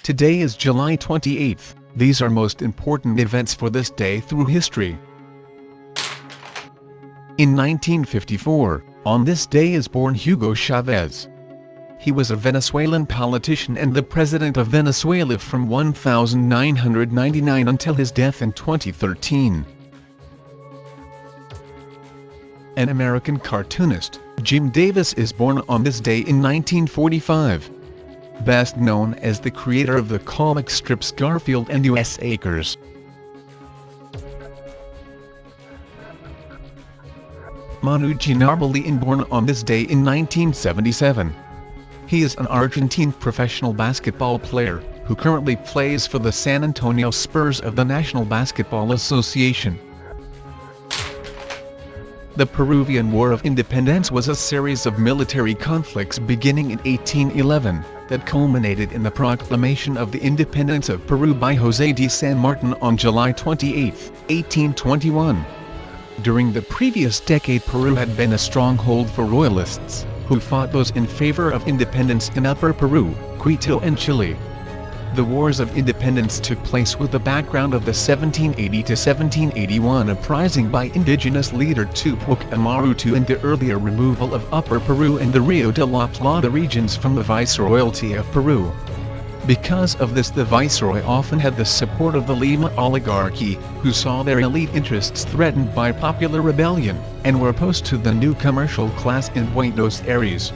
Today is July 28th. These are most important events for this day through history. In 1954, on this day is born Hugo Chavez. He was a Venezuelan politician and the president of Venezuela from 1999 until his death in 2013. An American cartoonist, Jim Davis, is born on this day in 1945. Best known as the creator of the comic strips Garfield and USAAC. Manu Ginobili is born on this day in 1977. He is an Argentine professional basketball player, who currently plays for the San Antonio Spurs of the National Basketball Association. The Peruvian War of Independence was a series of military conflicts beginning in 1811, that culminated in the proclamation of the independence of Peru by José de San Martin on July 28, 1821. During the previous decade, Peru had been a stronghold for royalists, who fought those in favor of independence in Upper Peru, Quito and Chile. The Wars of Independence took place with the background of the 1780–1781 uprising by indigenous leader Tupac Amaru and the earlier removal of Upper Peru and the Rio de la Plata regions from the Viceroyalty of Peru. Because of this, the Viceroy often had the support of the Lima oligarchy, who saw their elite interests threatened by popular rebellion, and were opposed to the new commercial class in Buenos Aires.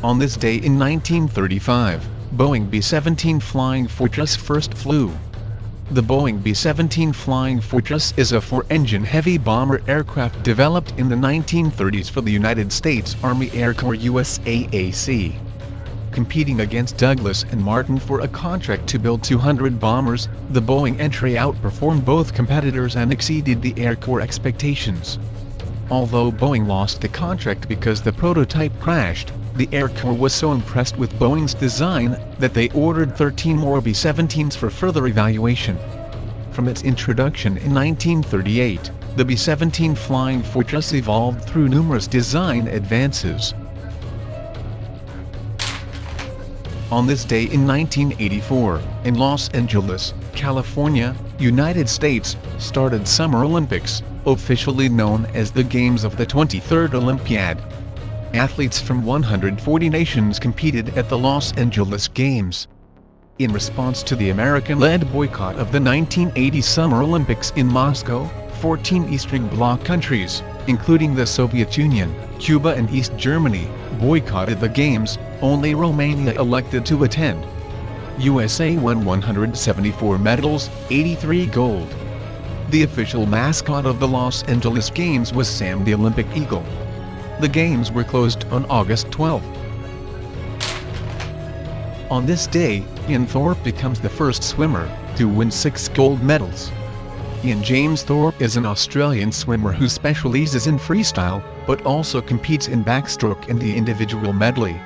On this day in 1935, Boeing B-17 Flying Fortress first flew. The Boeing B-17 Flying Fortress is a four-engine heavy bomber aircraft developed in the 1930s for the United States Army Air Corps USAAC. Competing against Douglas and Martin for a contract to build 200 bombers, the Boeing entry outperformed both competitors and exceeded the Air Corps expectations. Although Boeing lost the contract because the prototype crashed, the Air Corps was so impressed with Boeing's design that they ordered 13 more B-17s for further evaluation. From its introduction in 1938, the B-17 Flying Fortress evolved through numerous design advances. On this day in 1984, in Los Angeles, California, United States, started Summer Olympics, officially known as the Games of the 23rd Olympiad. Athletes from 140 nations competed at the Los Angeles Games. In response to the American-led boycott of the 1980 Summer Olympics in Moscow, 14 Eastern Bloc countries, including the Soviet Union, Cuba and East Germany, boycotted the Games. Only Romania elected to attend. USA won 174 medals, 83 gold. The official mascot of the Los Angeles Games was Sam the Olympic Eagle. The Games were closed on August 12. On this day, Ian Thorpe becomes the first swimmer to win 6 gold medals. Ian James Thorpe is an Australian swimmer who specializes in freestyle, but also competes in backstroke and the individual medley.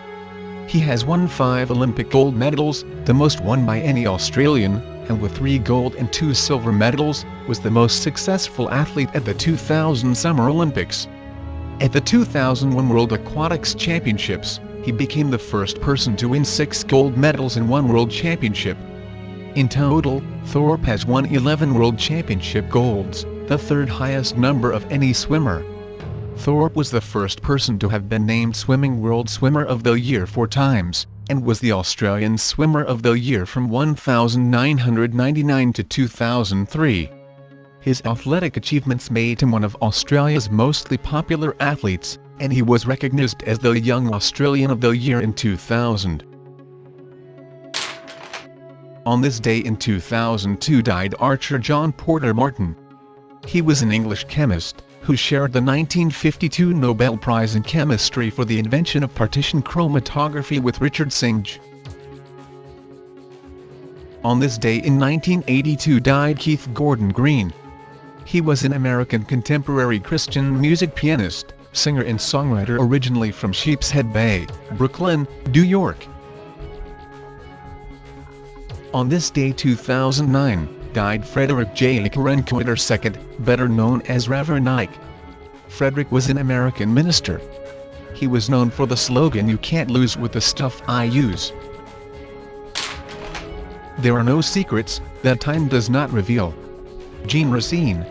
He has won 5 Olympic gold medals, the most won by any Australian, and with 3 gold and 2 silver medals, was the most successful athlete at the 2000 Summer Olympics. At the 2001 World Aquatics Championships, he became the first person to win 6 gold medals in one World Championship. In total, Thorpe has won 11 World Championship golds, the third highest number of any swimmer. Thorpe was the first person to have been named Swimming World Swimmer of the Year 4 times, and was the Australian Swimmer of the Year from 1999 to 2003. His athletic achievements made him one of Australia's mostly popular athletes, and he was recognised as the Young Australian of the Year in 2000. On this day in 2002 died archer John Porter Martin. He was an English chemist, who shared the 1952 Nobel Prize in Chemistry for the invention of partition chromatography with Richard Synge. On this day in 1982 died Keith Gordon Green. He was an American contemporary Christian music pianist, singer and songwriter originally from Sheepshead Bay, Brooklyn, New York. On this day 2009, died Frederick J. Karenkoiter II, better known as Reverend Ike. Frederick was an American minister. He was known for the slogan "You can't lose with the stuff I use." There are no secrets that time does not reveal. Jean Racine,